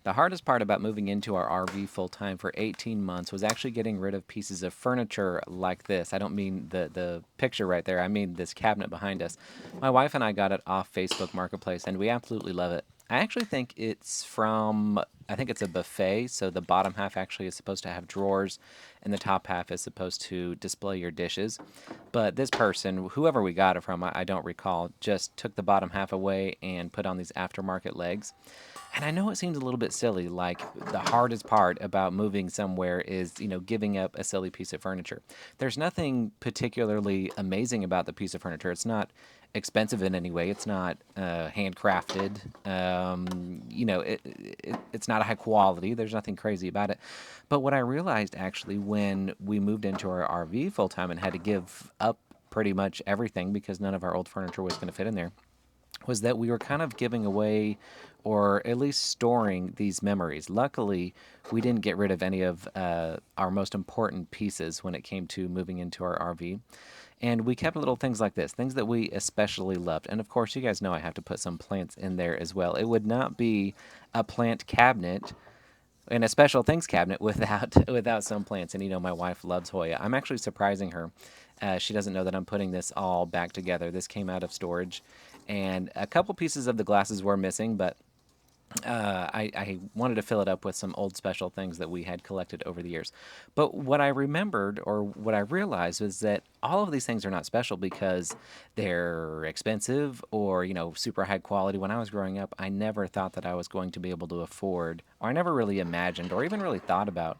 The hardest part about moving into our RV full time for 18 months was actually getting rid of pieces of furniture like this. I don't mean the picture right there, I mean this cabinet behind us. My wife and I got it off Facebook Marketplace, and we absolutely love it. I actually think it's from, I think it's a buffet, so the bottom half actually is supposed to have drawers, and the top half is supposed to display your dishes. But this person, whoever we got it from, I don't recall, just took the bottom half away and put on these aftermarket legs. And I know it seems a little bit silly, like the hardest part about moving somewhere is, giving up a silly piece of furniture. There's nothing particularly amazing about the piece of furniture. It's not expensive in any way. It's not handcrafted. It's not high quality. There's nothing crazy about it. But what I realized actually when we moved into our RV full time and had to give up pretty much everything because none of our old furniture was going to fit in there was that we were kind of giving away or at least storing these memories. Luckily, we didn't get rid of any of our most important pieces when it came to moving into our RV. And we kept little things like this, things that we especially loved. And of course, you guys know I have to put some plants in there as well. It would not be a plant cabinet and a special things cabinet without without some plants. And my wife loves Hoya. I'm actually surprising her. She doesn't know that I'm putting this all back together. This came out of storage, and a couple pieces of the glasses were missing, but I wanted to fill it up with some old special things that we had collected over the years. But what I remembered or what I realized was that all of these things are not special because they're expensive or, super high quality. When I was growing up, I never thought that I was going to be able to afford, or I never really imagined or even really thought about,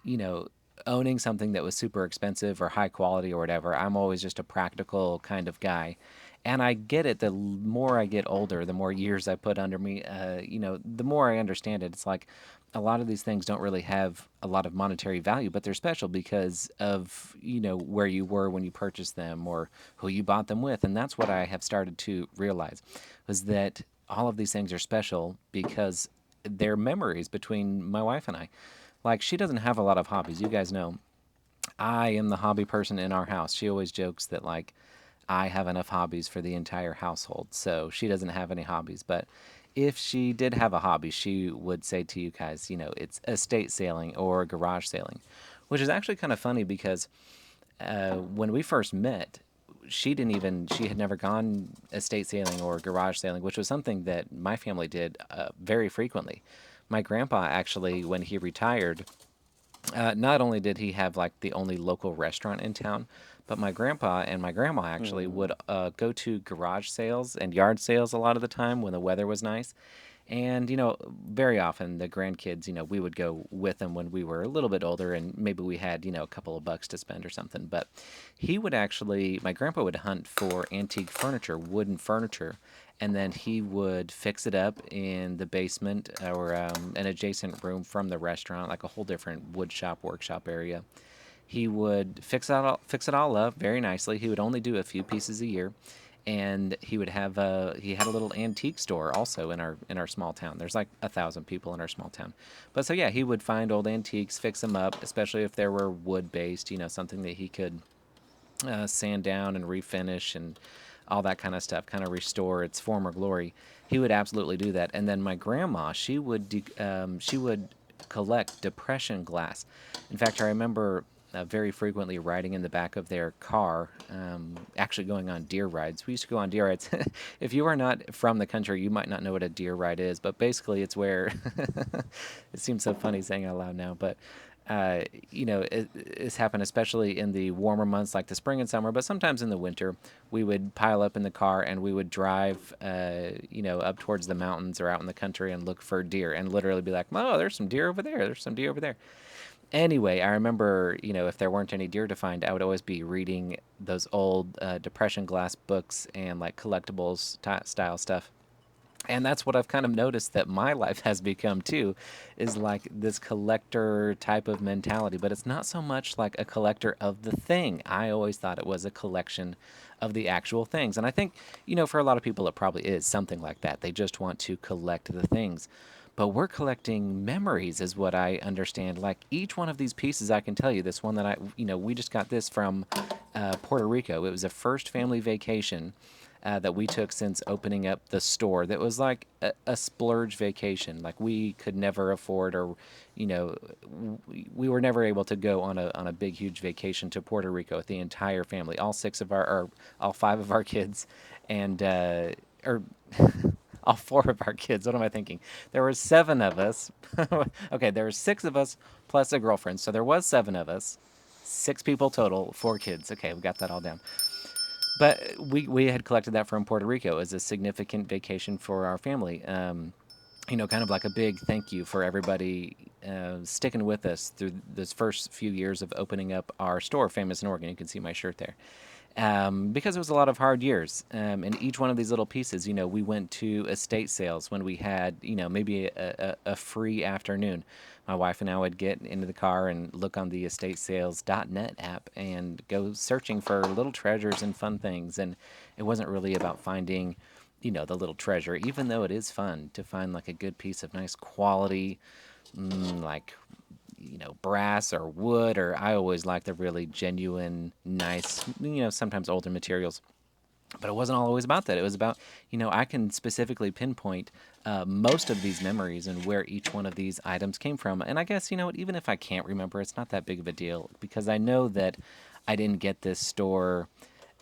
you know, owning something that was super expensive or high quality or whatever. I'm always just a practical kind of guy. And I get it. The more I get older, the more years I put under me, the more I understand it. It's like a lot of these things don't really have a lot of monetary value, but they're special because of, where you were when you purchased them or who you bought them with. And that's what I have started to realize was that all of these things are special because they're memories between my wife and I. Like, she doesn't have a lot of hobbies. You guys know I am the hobby person in our house. She always jokes that, like, I have enough hobbies for the entire household. So she doesn't have any hobbies. But if she did have a hobby, she would say to you guys, it's estate sailing or garage sailing, which is actually kind of funny because when we first met, she had never gone estate sailing or garage sailing, which was something that my family did very frequently. My grandpa actually, when he retired, not only did he have like the only local restaurant in town, but my grandpa and my grandma actually would go to garage sales and yard sales a lot of the time when the weather was nice. And, very often the grandkids, we would go with them when we were a little bit older and maybe we had, a couple of bucks to spend or something. But my grandpa would hunt for antique furniture, wooden furniture, and then he would fix it up in the basement or an adjacent room from the restaurant, like a whole different wood shop, workshop area. He would fix it all up very nicely. He would only do a few pieces a year, and he had a little antique store also in our small town. There's like 1,000 people in our small town, but so yeah, he would find old antiques, fix them up, especially if they were wood based. Something that he could sand down and refinish and all that kind of stuff, kind of restore its former glory. He would absolutely do that. And then my grandma, she would collect depression glass. In fact, I remember very frequently riding in the back of their car, actually going on deer rides. We used to go on deer rides. If you are not from the country, you might not know what a deer ride is, but basically it's where it seems so funny saying it out loud now, but it's happened especially in the warmer months like the spring and summer, but sometimes in the winter, we would pile up in the car and we would drive, up towards the mountains or out in the country and look for deer and literally be like, oh, there's some deer over there. There's some deer over there. Anyway, I remember, if there weren't any deer to find, I would always be reading those old depression glass books and like collectibles style stuff. And that's what I've kind of noticed that my life has become too, is like this collector type of mentality. But it's not so much like a collector of the thing. I always thought it was a collection of the actual things. And I think, for a lot of people, it probably is something like that. They just want to collect the things. But we're collecting memories, is what I understand. Like each one of these pieces, I can tell you this one that we just got this from Puerto Rico. It was a first family vacation that we took since opening up the store that was like a splurge vacation. Like we could never afford, or, you know, we were never able to go on a big, huge vacation to Puerto Rico with the entire family, all six of our, or all five of our kids, and, or all four of our kids. What am I thinking? There were seven of us. Okay, there were six of us plus a girlfriend. So there was seven of us, six people total, four kids. Okay, we got that all down. But we had collected that from Puerto Rico as a significant vacation for our family. You know, kind of like a big thank you for everybody sticking with us through this first few years of opening up our store, Famous in Oregon. You can see my shirt there. Because it was a lot of hard years. And each one of these little pieces, you know, we went to estate sales when we had, you know, maybe a free afternoon. My wife and I would get into the car and look on the estatesales.net app and go searching for little treasures and fun things. And it wasn't really about finding, you know, the little treasure, even though it is fun to find like a good piece of nice quality, like, you know, brass or wood, or I always like the really genuine, nice, you know, sometimes older materials. But it wasn't always about that. It was about, you know, I can specifically pinpoint most of these memories and where each one of these items came from. And I guess, you know, even if I can't remember, it's not that big of a deal because I know that I didn't get this store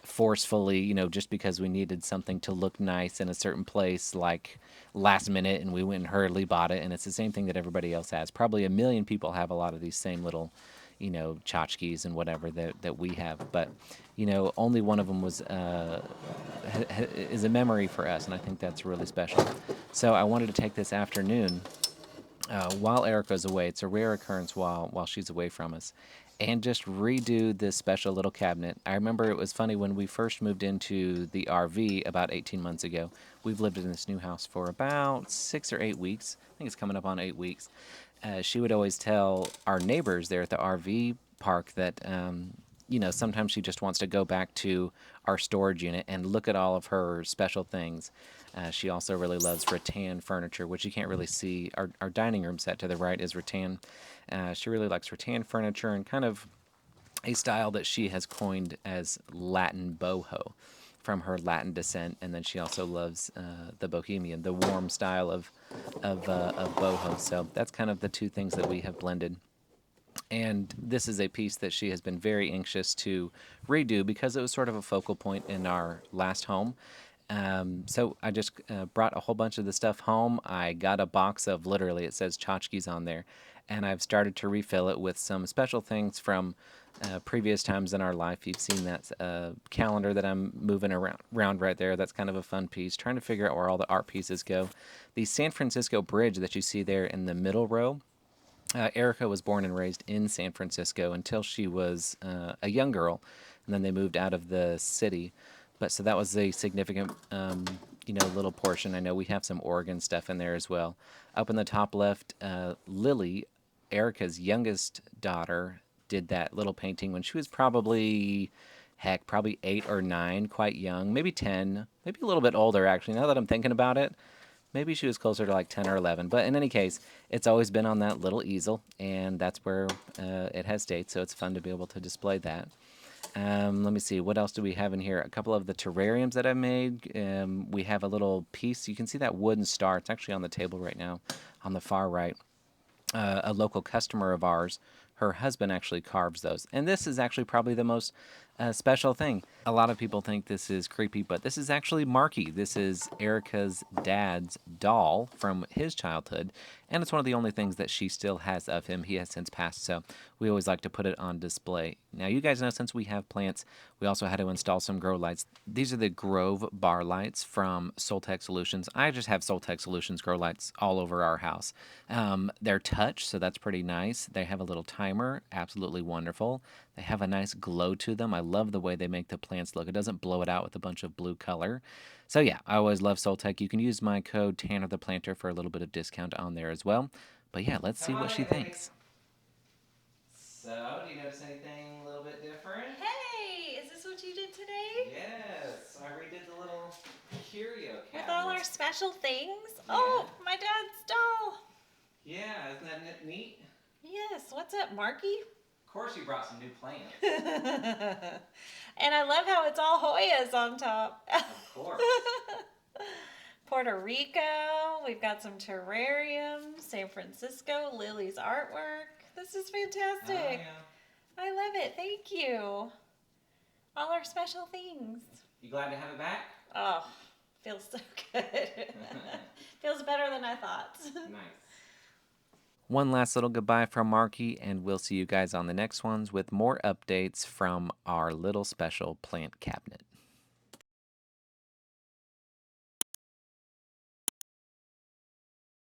forcefully, you know, just because we needed something to look nice in a certain place, like last minute, and we went and hurriedly bought it. And it's the same thing that everybody else has. Probably a million people have a lot of these same little, you know, tchotchkes and whatever that we have. But, you know, only one of them was is a memory for us, and I think that's really special. So I wanted to take this afternoon while Erica's away. It's a rare occurrence while she's away from us, and just redo this special little cabinet. I remember it was funny when we first moved into the RV about 18 months ago. We've lived in this new house for about 6 or 8 weeks. I think it's coming up on 8 weeks. She would always tell our neighbors there at the RV park that, you know, sometimes she just wants to go back to our storage unit and look at all of her special things. She also really loves rattan furniture, which you can't really see. Our dining room set to the right is rattan. She really likes rattan furniture and kind of a style that she has coined as Latin boho from her Latin descent. And then she also loves the bohemian, the warm style of boho. So that's kind of the two things that we have blended. And this is a piece that she has been very anxious to redo because it was sort of a focal point in our last home. So I just brought a whole bunch of the stuff home. I got a box of, literally, it says tchotchkes on there, and I've started to refill it with some special things from previous times in our life. You've seen that calendar that I'm moving around right there. That's kind of a fun piece. Trying to figure out where all the art pieces go. The San Francisco Bridge that you see there in the middle row. Erica was born and raised in San Francisco until she was a young girl, and then they moved out of the city. But so that was a significant, you know, little portion. I know we have some Oregon stuff in there as well. Up in the top left, Lily, Erica's youngest daughter, did that little painting when she was probably, heck, probably 8 or 9, quite young, maybe 10, maybe a little bit older actually. Now that I'm thinking about it, maybe she was closer to like 10 or 11. But in any case, it's always been on that little easel, and that's where it has stayed. So it's fun to be able to display that. Let me see. What else do we have in here? A couple of the terrariums that I made. We have a little piece. You can see that wooden star. It's actually on the table right now on the far right. A local customer of ours, her husband actually carves those. And this is actually probably the most special thing. A lot of people think this is creepy, but this is actually Marky. This is Erica's dad's doll from his childhood, and it's one of the only things that she still has of him. He has since passed, so we always like to put it on display. Now, you guys know since we have plants, we also had to install some grow lights. These are the Grove bar lights from Soltech Solutions. I just have Soltech Solutions grow lights all over our house. They're touch, so that's pretty nice. They have a little timer, absolutely wonderful. They have a nice glow to them. I love the way they make the plants look. It doesn't blow it out with a bunch of blue color. So yeah, I always love Soltech. You can use my code Tanner the Planter for a little bit of discount on there as well. But yeah, let's see what she thinks. So, do you notice anything a little bit different? Hey, is this what you did today? Yes, I redid the little curio cabinet. With all our special things? Yeah. Oh, my dad's doll. Yeah, isn't that neat? Yes, what's up, Marky? Of course, you brought some new plants. And I love how it's all Hoyas on top. Of course. Puerto Rico, we've got some terrariums, San Francisco, Lily's artwork. This is fantastic. Oh, yeah. I love it. Thank you. All our special things. You glad to have it back? Oh, feels so good. Feels better than I thought. Nice. One last little goodbye from Marky, and we'll see you guys on the next ones with more updates from our little special plant cabinet.